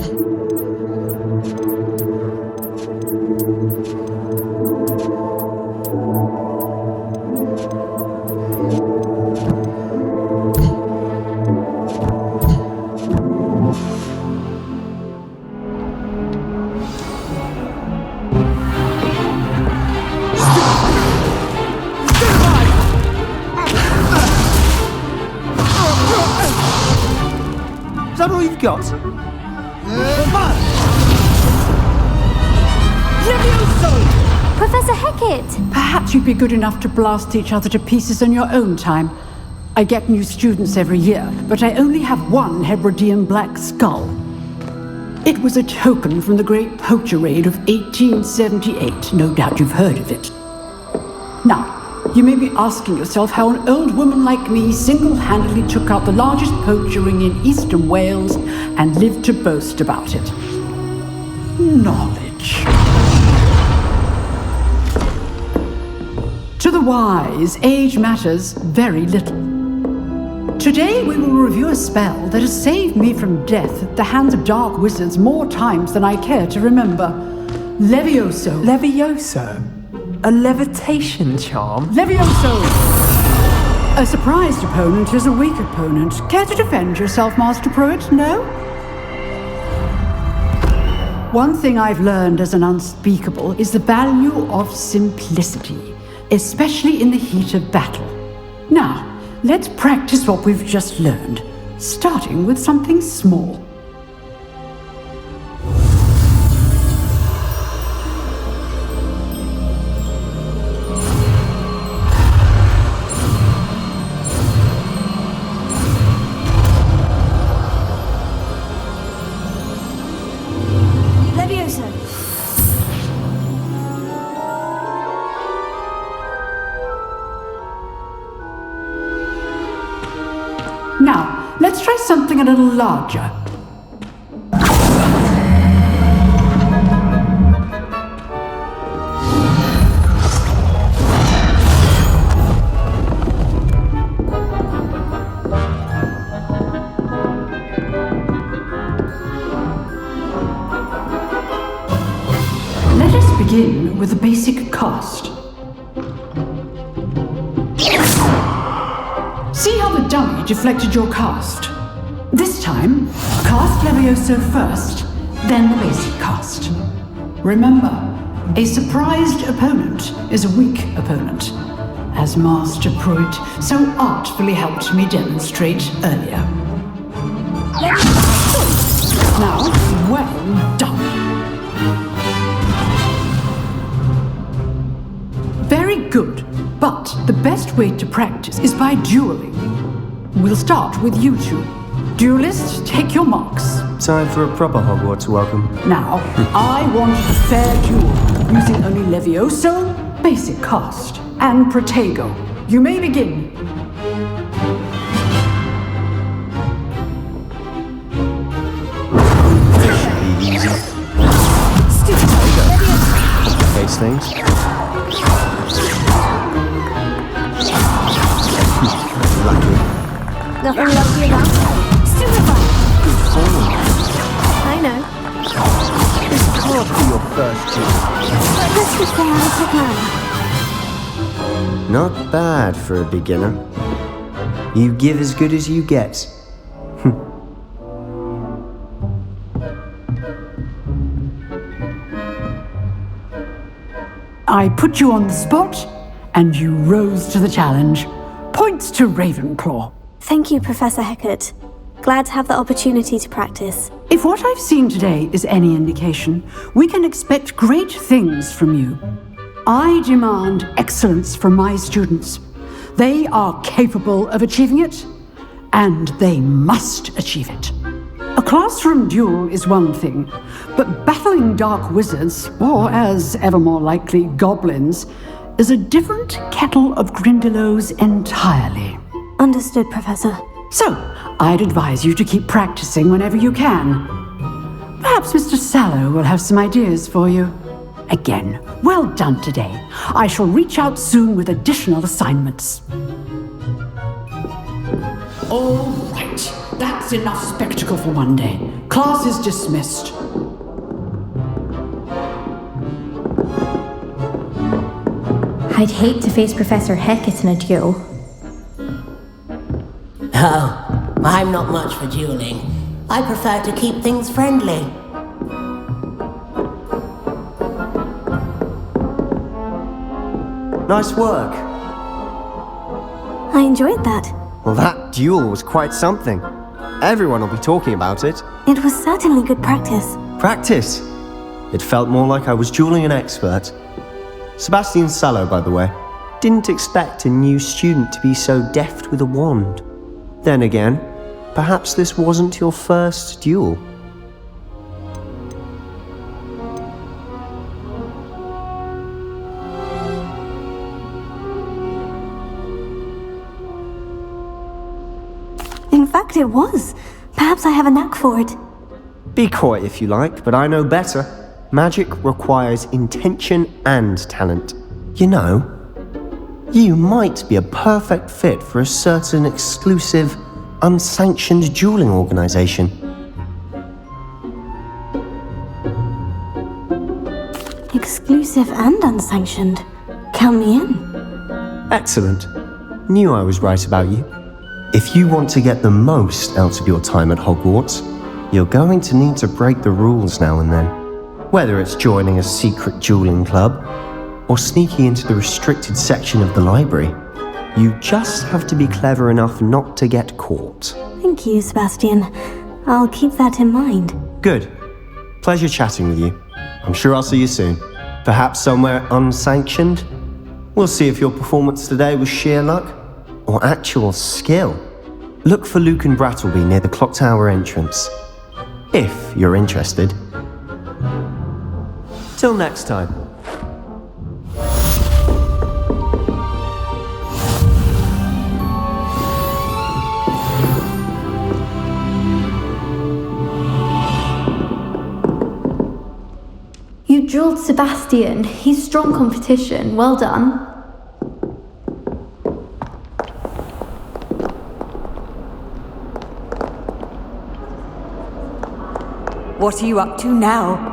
Is that all you've got? Professor Hecat! Perhaps you'd be good enough to blast each other to pieces in your own time. I get new students every year, but I only have one Hebridean black skull. It was a token from the Great Poacher Raid of 1878. No doubt you've heard of it. Now, you may be asking yourself how an old woman like me single-handedly took out the largest poacher ring in eastern Wales and lived to boast about it. Knowledge. To the wise, age matters very little. Today we will review a spell that has saved me from death at the hands of dark wizards more times than I care to remember. Levioso. Levioso? A levitation charm? Levioso! A surprised opponent is a weak opponent. Care to defend yourself, Master Pruitt? No? One thing I've learned as an unspeakable is the value of simplicity, especially in the heat of battle. Now, let's practice what we've just learned, starting with something small. Now, let's try something a little larger. Let us begin with the basic cast. See how the dummy deflected your cast? This time, cast Levioso first, then the basic cast. Remember, a surprised opponent is a weak opponent, as Master Pruitt so artfully helped me demonstrate earlier. Now, well done. Very good. But the best way to practice is by dueling. We'll start with you two. Duelists, take your marks. Time for a proper Hogwarts welcome. Now, I want a fair duel, using only Levioso, basic cast, and Protego. You may begin. This should be easy. Complicates things. Lucky. Nothing lucky about Stupefy! Good form. I know. This can't be your first duel. Let's just say I'm a plan. Not bad for a beginner. You give as good as you get. I put you on the spot, and you rose to the challenge. Points to Ravenclaw. Thank you, Professor Hecat. Glad to have the opportunity to practice. If what I've seen today is any indication, we can expect great things from you. I demand excellence from my students. They are capable of achieving it, and they must achieve it. A classroom duel is one thing, but battling dark wizards, or as ever more likely, goblins, is a different kettle of Grindylows entirely. Understood, Professor. So, I'd advise you to keep practicing whenever you can. Perhaps Mr. Sallow will have some ideas for you. Again, well done today. I shall reach out soon with additional assignments. All right, that's enough spectacle for one day. Class is dismissed. I'd hate to face Professor Hecat in a duel. Oh, I'm not much for dueling. I prefer to keep things friendly. Nice work. I enjoyed that. Well, that duel was quite something. Everyone will be talking about it. It was certainly good practice. Practice? It felt more like I was dueling an expert. Sebastian Sallow, by the way. Didn't expect a new student to be so deft with a wand. Then again, perhaps this wasn't your first duel. In fact, it was. Perhaps I have a knack for it. Be coy if you like, but I know better. Magic requires intention and talent. You know, you might be a perfect fit for a certain exclusive, unsanctioned dueling organization. Exclusive and unsanctioned. Count me in. Excellent. Knew I was right about you. If you want to get the most out of your time at Hogwarts, you're going to need to break the rules now and then. Whether it's joining a secret dueling club, or sneaking into the restricted section of the library, you just have to be clever enough not to get caught. Thank you, Sebastian. I'll keep that in mind. Good. Pleasure chatting with you. I'm sure I'll see you soon. Perhaps somewhere unsanctioned? We'll see if your performance today was sheer luck or actual skill. Look for Luke and Brattleby near the clock tower entrance, if you're interested. Till next time. You dueled Sebastian. He's strong competition. Well done. What are you up to now?